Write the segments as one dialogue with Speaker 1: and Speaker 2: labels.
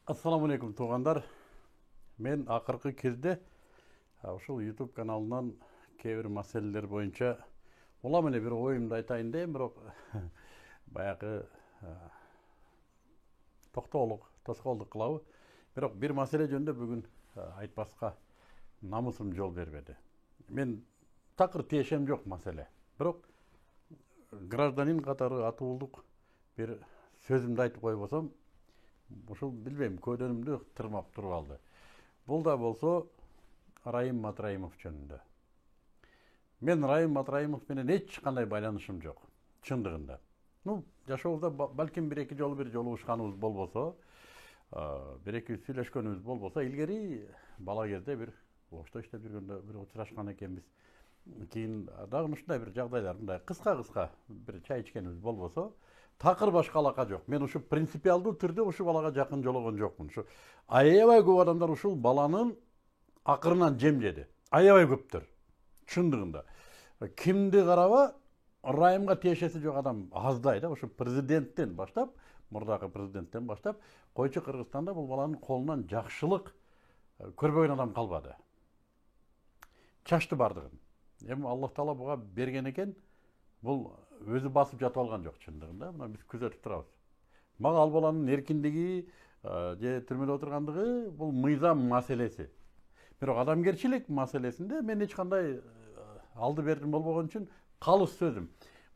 Speaker 1: Assalamu alaikum туғандар. Мен ақырғы кезде ушул YouTube каналынан кейбір мәселелер бойынша улам эле бир оюмду айтайын дейм, бирок баягы тоскоолдук кылабы. Бирок бир маселе жөнүндө бүгүн айтпаска намысым жол бербеди. Мен такыр тиешем жок маселе. Бирок гражданин катары атуулдук бир сөзүмдү айтып койбосом, ушул билбейм, көдөнүмдү тырмап туруп алды. Бул да болсо Райым Матраимов жөнүндө. Мен Райым Матраимов менен эч кандай байланышым жок, чындыгында. Жашообузда балким бир-эки жолу жолугушканыбыз болбосо, бир-эки сүйлөшкөнүбүз болбосо, илгери бала кезде бир ошто иштеп жүргөндө бир учурашкан экенбиз. Кийин дагы ушундай бир жагдайлар, мындай кыска бир чай ичкенибиз болбосо, такыр башка алака жок. Мен ушу принципиалдуу түрдө ушу балага жакын жологон жокмун. Ушу аябай көп адамдар ушул баланын акырынан жем жеди. Аябай көптөр. Чындыгында. Кимди караба, Райымга тиешеси жок адам аздай да. Ушу президенттен баштап, мурдагы президенттен баштап, койчу Кыргызстанда бул баланын колунан жакшылык көрбөгөн адам калбады. Чачты бардыгын. Эми Аллах Таала буга берген экен. Бул өзү басып жатып алган жок, чындыгында. Мына биз күзөтүп турабыз. Мага ал баланын эркиндиги же түрмөдө отургандыгы бул мыйзам маселеси. Бирок адамгерчилик маселесинде мен эч кандай алды бердим болбогон үчүн калыс сөзүм.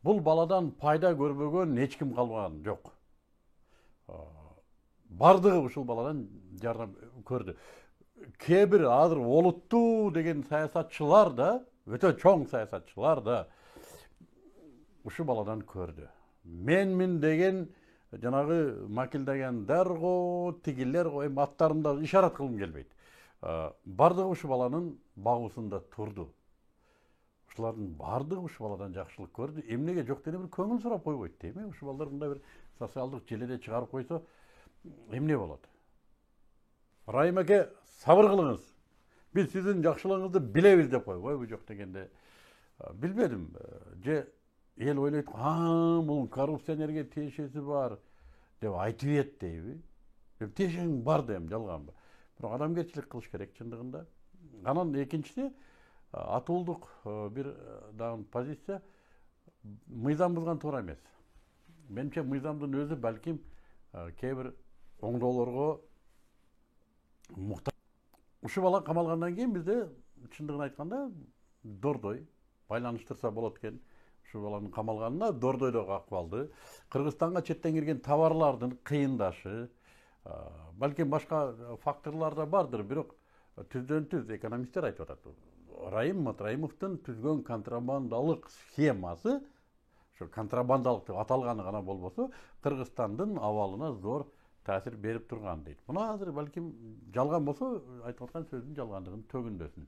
Speaker 1: Бул баладан пайда көрбөгөн эч ким калбаган жок. Бардыгы ушул баладан жардам көрдү. Кээ бир азыр олуттуу деген саясатчылар да, өтө чоң саясатчылар да ушу баладан көрдү. Менмин деген жанагы макилдегендер тигилер эми аттарымда ишарат кылгым келбейт. Бардыгы ушу баланын багуусунда турду. Ушулардын бардыгы ушу баладан жакшылык көрдү. Эмнеге жок деген бир көңүл сурап койбойт дейм. Ушу балдар мындай бир социалдык желеде чыгарып койсо эмне болот? Райым эке, сабыр кылыңыз. Биз сиздин жакшылыгыңызды билебиз деп койбойбу, жок дегенде билбедим. Же эл ойлойт, бул коррупционерге тиешеси бар деп айтып ет дейби. Тиешең бар дейм, жалганбы. Бирок адамгерчилик кылыш керек, чындыгында. Анан экинчиси, атуулдук бир дагы позиция, мыйзам бузган туура эмес. Менимче мыйзамдын өзү балким кээ бир оңдоолорго муктаж. Ушу бала камалгандан кийин бизде чындыгын айтканда Дордой байланыштырса болот экен. Ушу баланын камалганына Дордойдогу акыбалды, Кыргызстанга четтен кирген товарлардын кыйындашы, балким башка факторлор да бардыр, бирок түздөн-түз экономисттер айтып атат. Райым Матраимовдун түзгөн контрабандалык схемасы, ошо контрабандалык деп аталганы гана болбосо, Кыргызстандын абалына зор таасир берип турган дейт. Муну азыр балким жалган болсо, айтып аткан сөздүн жалгандыгын төгүндөсүн.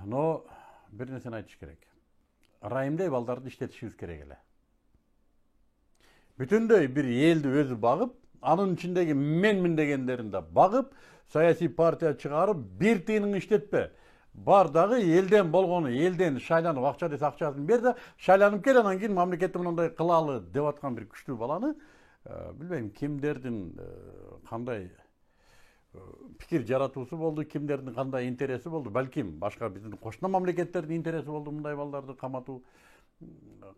Speaker 1: Но бир нерсени айтыш керек. Райымдай балдарды иштетишибиз керек эле. Бүтүндөй бир элди өзү багып, анын ичиндеги менмин дегендерин да багып, саясий партия чыгарып, бир тыйынын иштетпе. Бар дагы элден болгону, элден шайланып, акча десе акчасын бер да, шайланып кел, анан кийин мамлекетти мындай кылалы деп аткан бир күчтүү баланы, билбейм, кимдердин кандай пикир жаратуусу болду, кимдердин кандай интереси болду, балким башка биздин кошуна мамлекеттердин интереси болду мындай балдарды каматуу.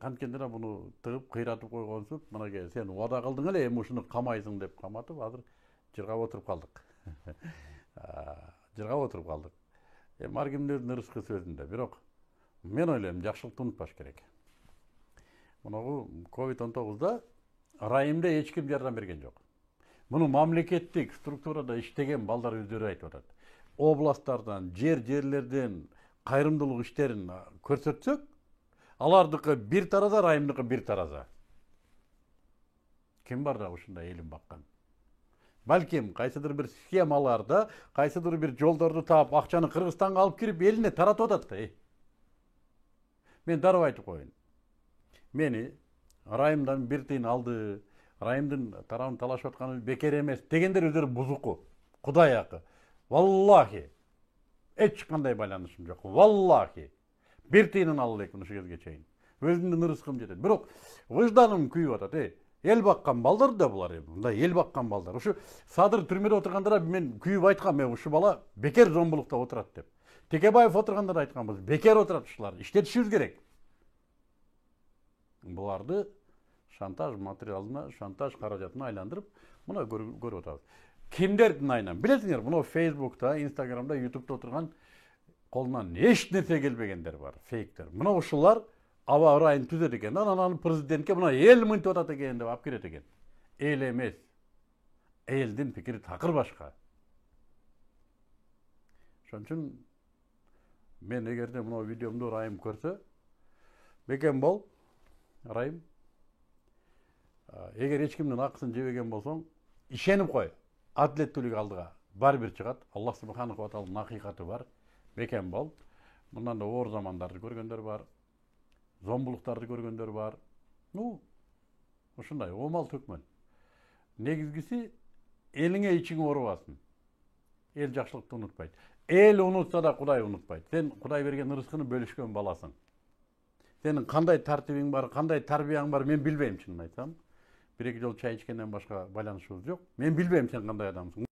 Speaker 1: Канткенде буну тыгып, кыйратып койгонсуп, мынакей сен убада кылдың эле, эми ушуну камайсың деп каматып, азыр жыргап отуруп калдык. Жыргап отуруп калдык. Ар кимдин өзүнүн ырыскы сөзүндө, бирок мен ойлойм, жакшылыкты унутпаш керек. Мунагу COVID-19да Райымда эч ким жардам берген жок. Муну мамлекеттик структурада иштеген балдар өздөрү айтып атат. Областтардан, жерлерден кайрымдуулук иштерин көрсөтсөк, алардыкы бир тараза, Райымдыкы бир тараза. Ким бар да ушундай элин баккан? Балким кайсыдыр бир схемаларда, кайсыдыр бир жолдорду таап, акчаны Кыргызстанга алып кирип, элине таратып атат да. Мен дароо айтып коеюн. Мени Райымдан бир тыйын алды, Райымдын тарабын талашып атканы бекер эмес дегендер өздөрү бузуку. Кудай акы. Валлахи. Эч кандай байланышым жок. Валлахи. Бир тыйынын ала элекмин ушу кезге чейин. Өзүмдүн ырыскым жетет. Бирок выжданым күйүп атат. Эл баккан балдар да булар эми. Мындай эл баккан балдар. Ушу Садыр түрмөдө отургандара мен күйүп айткам, ушу бала бекер зомбулукта отурат деп. Текебаев отурганда да айтканбыз, бекер отурат ушулар. Иштетишибиз керек. Буларды шантаж материалына, шантаж каражатына айландырып, мына көрүп атабыз. Кимдердин айынан? Билесиңер, мына Facebook'та, Instagram'da, YouTube'da отурган колунан эч нерсе келбегендер бар, фейктер. Мына ушулар аба ырайын түзөт экен. Анан президентке мына эл мынтип атат экен деп алып келет экен. Эл эмес. Элдин пикири такыр башка. Ошон үчүн мен эгерде мына видеомду ырайым көрсө, бекем бол, ырайым. Эгер эч кимдин акысын жебеген болсоң, ишенип кой. Адилеттүүлүк алдыга бар бир чыгат. Аллах субханаху ва тааланын акыйкаты бар. Бекем бол. Мындан да оор замандарды көргөндөр бар. Зомбулуктарды көргөндөр бар. Ушундай омал төкмөн. Негизгиси элиңе ичиң оорубасын. Эл жакшылыкты унутпайт. Эл унутса да Кудай унутпайт. Сен Кудай берген ырыскыны бөлүшкөн баласың. Сенин кандай тартибиң бар, кандай тарбияң бар, мен билбейм, чынын айтсам. Bir iki жол чай ичкенден башка байланышыбыз жок. Мен билбейм сен кандай адамсың.